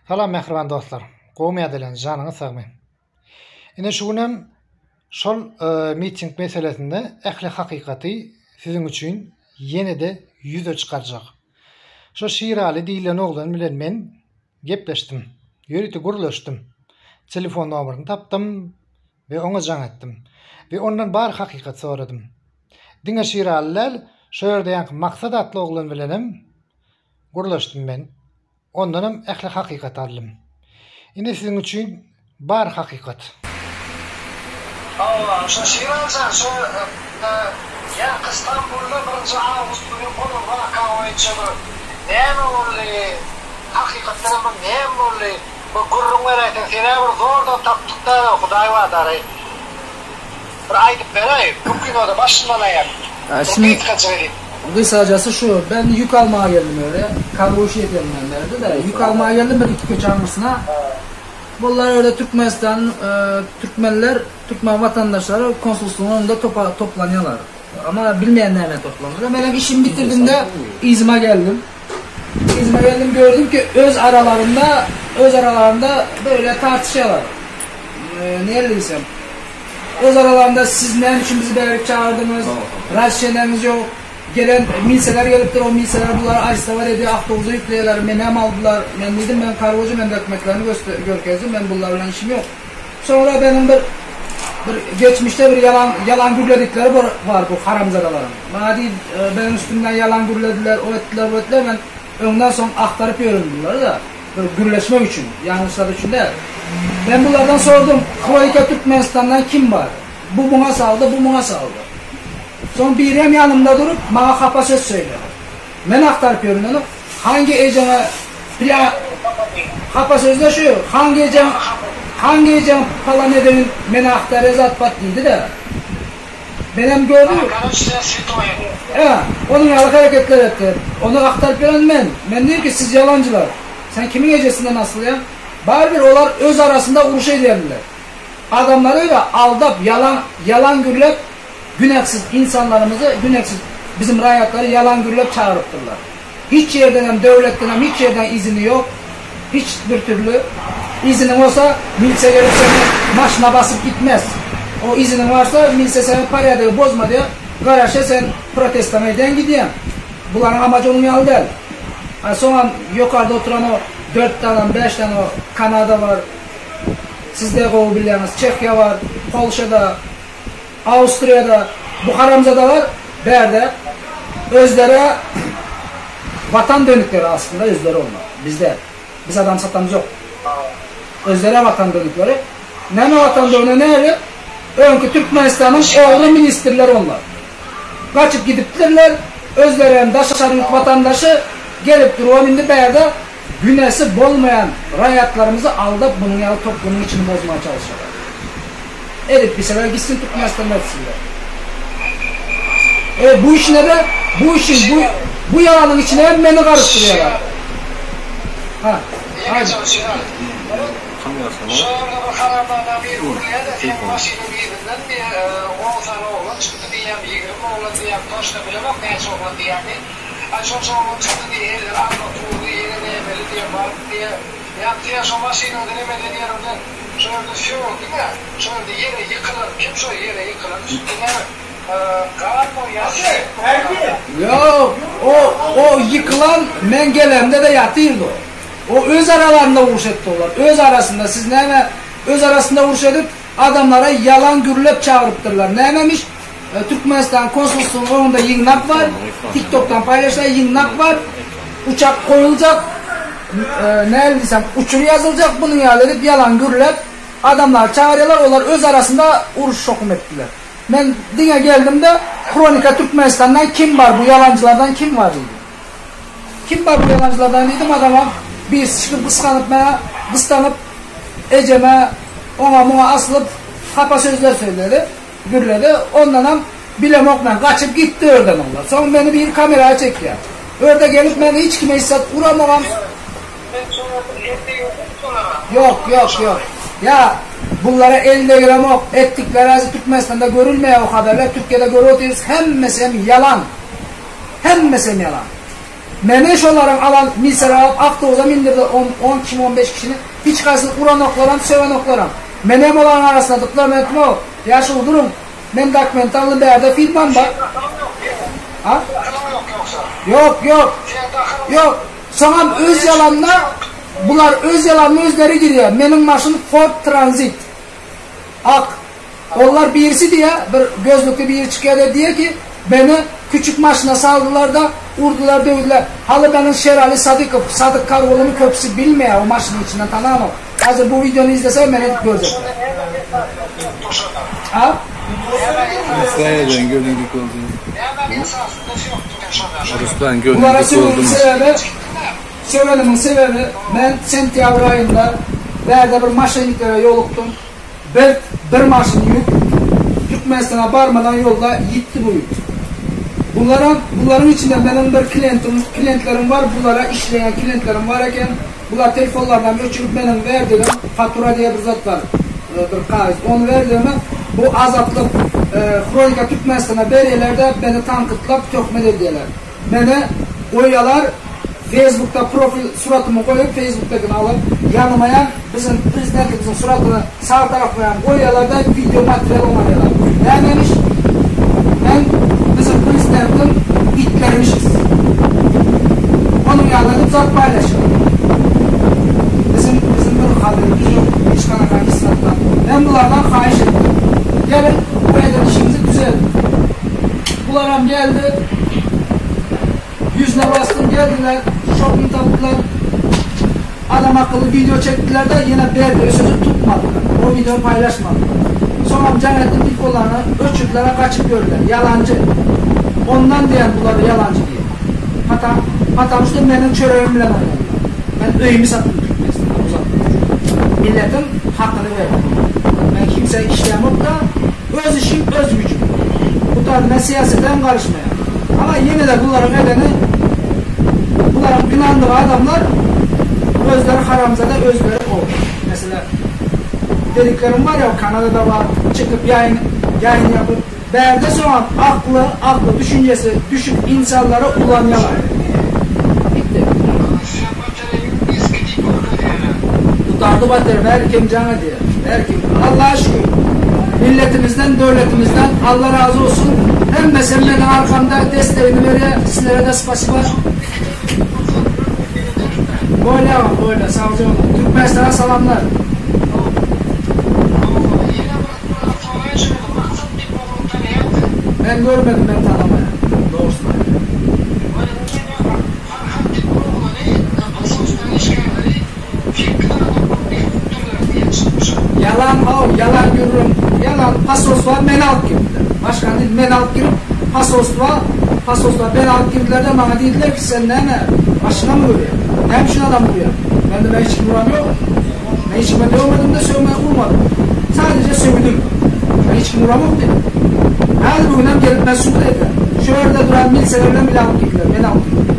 Salam mehriban dostlar. Gowmy edilen janyňy sagmy. Ine şu günem şol miting meselesinde ähli hakykaty siziň üçin ýene-de ýüze çykarjak. Şo Şiraly diýilen oglan bilen men gepleşdim. Ýörüti gurlaşdym. Telefon nomeryny tapdym we oňa jaňatdym. We ondan bar hakykat soradym. Diňe Şiralylar şo ýerde ýa maksat atly oglan bilenem gurlaşdym men. Ondanam ähli hakykat aldım. Ine siziň üçin bar hakykat. Allah, şu Şiralylar şu ya İstanbul'da birinci Ağustos'ta onun vaka oyuncusu. Näme boldy? Hakykatdan bu näme boldy? Bu gurrunlar aytan sene bir zorda tapdykda Hudaý wadary. Bir aýdyp beräýin. Bu kinoda başlanýan aýar. Şimdi kısacası şu, ben yük almaya geldim öyle. Kargoşu yetenlerdi de yük almaya geldim bir iki köçanlısına. Bunlar öyle Türkmenler, Türkmen vatandaşları konsolosluğunun önünde toplanıyorlar. Ama bilmeyenlerle toplanıyorlar. Ben işimi bitirdiğimde İzmir'e geldim. İzmir'e geldim, gördüm ki öz aralarında böyle tartışıyorlar. Ne desem? Öz aralarında siz ne için bizi böyle çağırdınız? Rasyoneliniz yok. Gelen milseler gelipdir, o milseler bunları arşistavar ediyor, avtobuza yükleyorlar, menem aldılar. Ben dedim, ben kargocu, ben dokümentlerini görkezdim, ben bunlarla işim yok. Sonra benim bir geçmişte bir yalan gürledikleri var bu haramzadaların. Bana değil, benim üstümden yalan gürlediler, o ettiler, ben önden son aktarıp yürüdüm bunları da. Böyle gürleşmek için, yanlışlar için de. Ben bunlardan sordum, Kronika Türkmenistan'dan kim var? Bu buna saldı, bu buna saldı. Son birem yanımda durup bana kapa söz söyledi. Ben aktarıp yürüdüm. Hangi eceme kapa sözde şu, hangi ecem falan edenin beni aktar ezat battıydı da. Benim gördüm. Onun yalık hareketler etti. Onu aktarıp yürüdüm ben. Ben diyorum ki siz yalancılar. Sen kimin ecesinde nasıl ya? Bari bir olar öz arasında uruş ederler. Adamları öyle aldap, yalan gürlep, günahsız insanlarımızı, günahsız bizim rayatları yalan gürlep çağırıptırlar. Hiç yerden hem devletten hem hiç yerden izni yok. Hiçbir türlü iznin olsa milse gelip seni maşına basıp gitmez. O iznin varsa milse seni paraya da bozma diyor. Garaşa sen protestana eden gidiyorsun. Bunların amacı olmayalı değil. Sonra yukarıda oturan o 4 tane, 5 tane o Kanada var. Sizde o biliyorsunuz. Çekya var, Polşa'da, Avusturya'da bu haramzadalar berde özlere vatan dönükleri aslında özleri onlar. Biz adam satamız yok. Özlere vatan dönükleri. Ne vatan dönüğü ne? Önkü Türkmenistan'ın oğlu ministerleri onlar. Kaçıp gidiptirler. Özlerin daşarılık vatandaşı gelip duruyor indi berde günesi bolmayan rayatlarımızı aldap bunun yalı toplumun içini bozmaya çalışıyorlar. Edip bir sefer gitsin Türkmenistan'da etsinler. Bu işine de bu yalanın içine hep beni karıştırıyorlar. Haydi. Sonra bu kararlardan bir buraya da sen başını birinden bir oğuzhan oğlan çıktı diyen bir gün oğlan diyen başta bile bak ne çoğlan diyen çok oğlan çıktı diye anlatıldı yerine emeli diye varıp diye yaptı ya son başını ödenemeden yerinde şöyle şey oldu ya şöyle yere yıkılır kim şöyle yere yıkılır üstüne yok o yıkılan mengelemde de yatıyordu. O öz aralarında vuruş ettiler. Öz arasında siz neyme öz arasında vuruş edip adamlara yalan gürlep çağırıptırlar. Neymemiş? Türkmenistan konsolosluğunun önünde yığınak var. TikTok'tan paylaşılan yığınak var. Uçak koyulacak. Ne desem uçur yazılacak bunu ya edip yalan gürlep adamlar çağırıyorlar. Onlar öz arasında vuruş şokum ettiler. Ben dine geldim de Kronika Türkmenistan'dan kim var bu yalancılardan kim var dedim. Kim var bu yalancılardan dedim adama bir çıkıp kıskanıp eceme ona asılıp kapa sözler söyledi, gürledi. Ondan bilem okman kaçıp gitti oradan onlar. Sonra beni bir kameraya çekti. Orada gelip beni hiç kime hissat uğramamam. Yok. Ya bunlara elde gram ok ettikleri Türkmenistan'da görülmeye o haberler Türkiye'de görüyoruz. Hemmesi yalan. Mene şoların alan misal avtobusa mindirdi 10 kişi 15 kişini hiç kaysın uran oklaram söven oklaram. Menem olan arasında dokumentim o. Yaşıl durum. Men dokumentallı bir yerde filmam var. Ha? Yok. Sana öz yalanlar bunlar öz yalanını özleri giriyor. Benim maşın Ford Transit. Ak. Onlar birisi diye bir gözlüklü biri çıkıyor diye ki beni küçük maşına saldılar da vurdular dövdüler. Halı benim Şerali Sadık Kargolu'nun köprüsü bilmiyor o maşının içinden tamam mı? Hazır bu videonu izlesen beni görecek. Ha? Ruslardan gönüllük oldu. Ruslardan gönüllük bunlara oldu. Söylememin sebebi ben sentyabr ayında verde bir maşinliklere yoluktum. Bir maşın yük mesleğine barmadan yolda gitti bu yük. Bunların içinde benim bir klientlerim var, bunlara işleyen klientlerim var iken bunlar telefonlardan ölçülüp benim verdiğim fatura diye bir zat var, bir kağıt. Onu verdiğimi bu azaplık kronika tutmasına berelerde beni tankıtlap tökmed ediyorlar. Beni koyalar Facebook'ta profil suratımı koyup Facebook'takini alıp yanımayan bizim prezidentimizin suratını sağ tarafına koyalar da video materyal onarıyorlar. Neymiş? Ben bizim prezidentin itlermişiz. Onun yanında zat paylaşıyor. Bizim bir haberimiz yok. Hiç kanaka İslam'dan. Ben bunlardan kahiş ettim. Gelin bu edilişimizi düzeltin. Bunlar geldi. Yüzüne bastım geldiler. Şokunu taptılar. Adam akıllı video çektiler de yine verdiği sözü tutmadılar. O videoyu paylaşmadılar. Sonra Cennet'in ilk olanı ölçütlere kaçıp gördüler. Yalancı. Ondan diyen bunları yalancı diye. Hatta işte benim çöreğimle oynadılar. Ben öyümü sattım Türkmenistan'da uzattım. Milletin hakkını verdim. Ben kimseye işlem yok da öz işim öz gücüm. Bu tarzına siyaseten karışmaya. Ama yine de bunların nedeni bunların inandığı adamlar özleri haramzada özleri o. Mesela dediklerim var ya Kanada'da var çıkıp yayın yapıp berde sonra aklı düşüncesi düşük insanlara ulanıyorlar. Bitti. Tutardı batır verkim canı diye. Verkim Allah'a şükür. Milletimizden, devletimizden Allah razı olsun. Hem de sen benim arkamda desteğini veriyor. Sizlere de spasiba. Böyle sağ olun. Türkmenistan'a salamlar. Ben görmedim ben tanımaya. Doğrusu. Yalan görürüm. Yalan pasos var, men alt girdiler. Başkan değil, men alt girip pasos var, men alt girdiler de bana dediler ki sen ne? Başına mı vuruyor? Hem şuna adam vuruyor. Ben hiç vuram yok. Ben hiç dövmedim de sövmeye vurmadım. Sadece sövdüm. Ben hiç vuram yok dedim. Hadi bugünden gelip ben süt ettim. Şöyle duran milselerden bile alıp girdiler, men alt girdiler.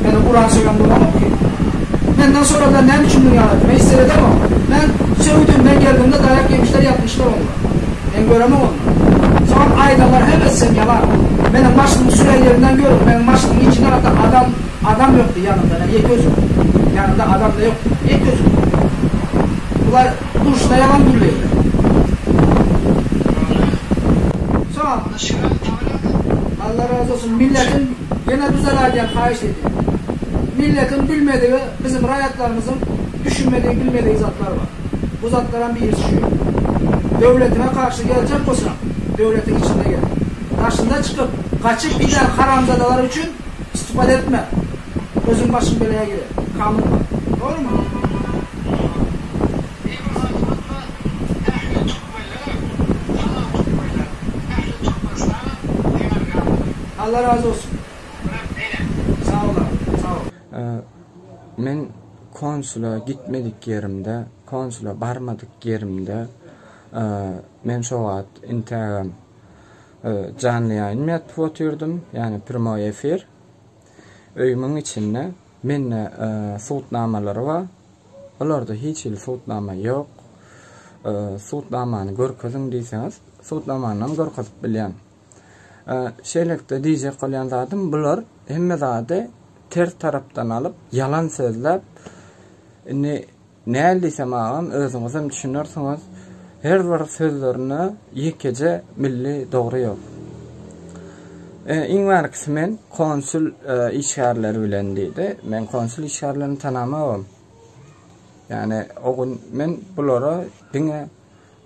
Beni vuran söven vuram yok ki. Benden sonra da ne biçim dünyalar? Ben hissedemem ama. Ben sövdüm, ben geldiğimde dayak yemişler, yapmışlar onlar. Ben göremem onu. Sonra aydalar hep etsem yalan. Benim başımın süre yerinden görüp, benim başımın içinde hatta adam yoktu yanımda. Yani yeközüm. Yanımda adam da yoktu. Yeközüm. Bunlar duruşta yalan duruyorlar. Sonra Allah razı olsun milletin yine güzel diye kahiş ediyor. Milletin bilmediği, bizim rayatlarımızın düşünmediği, bilmediği zatlar var. Bu zatların birisi şu. Devletine karşı gelecek olsa, devletin içinde gel. Karşında çıkıp, kaçıp giden haramzadalar için istifade etme. Gözün başın belaya girer. Kanun var. Doğru mu? Allah razı olsun. Sağ ol. Men konsula gitmedik yerimde, konsula barmadık yerimde men şoğat Instagram canlı yayın yapıp oturdum. Yani primo efir. Öyümün içinde menne sutnamaları var. Onlarda hiç sutnama yok. Sutnamanı görkezim deyseniz, sutnamanı görkezip bilyen. Şeylikte diyecek olan zaten bular hemme zade ters tarapdan alıp yalan sözläp näle diýsem agam özüňiz hem düşünürsiňiz her bir sözlerini ýekece milli dogry ýok. İňwärkisi men konsul işgärleri bilen diýdi. Men konsul işgärlerini tanamam. Yani o gün men bulara diňe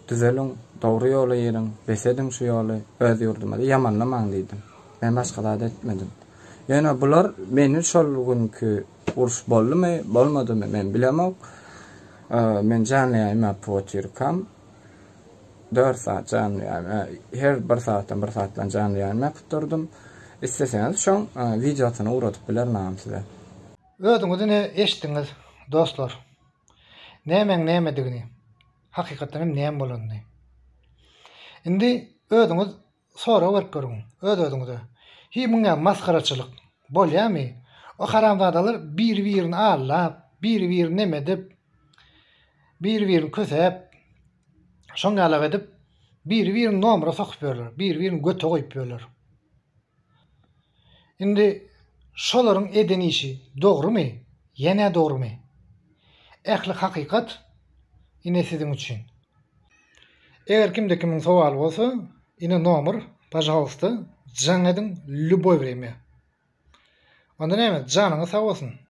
düzeliň, dogry ýola ýeriň, besedin şu ýoly öz ýurduma ýamanlamaň diýdim. Men başga da etmedim. Yani bular meni şol günkü uruş boldymy, bolmadymy men bilemok. Men janlyýa potirkam 4 saat janlyýa, her 1 saatdan 1 saatdan janlyýa tutdurdum. İsteseňiz şoň videosyny uratyp bilermem size. Ödüňizi eşitdiňiz dostlar. Nämedigini, hakykatdan hem näme bolandy. Indi ödüňiz sora berip görüň. Ödüňize. Hi muňa maskaraçylyk bolýarmy? O haramzadalar bir-birini allap, bir-birini neme dip, bir-birini kösep, şoňa alap edip, bir-birini nomra sokup berler, bir-birini göte goýup berler. Indi şolaryň eden işi dogrymy? Ýene dogrymy? Ähli hakykat ine siziň üçin. Eger kimde kimin sowaly bolsa, ine nomer, пожалуйста, jaň edin, любой время. Onda näme? Janyňyz sag bolsun.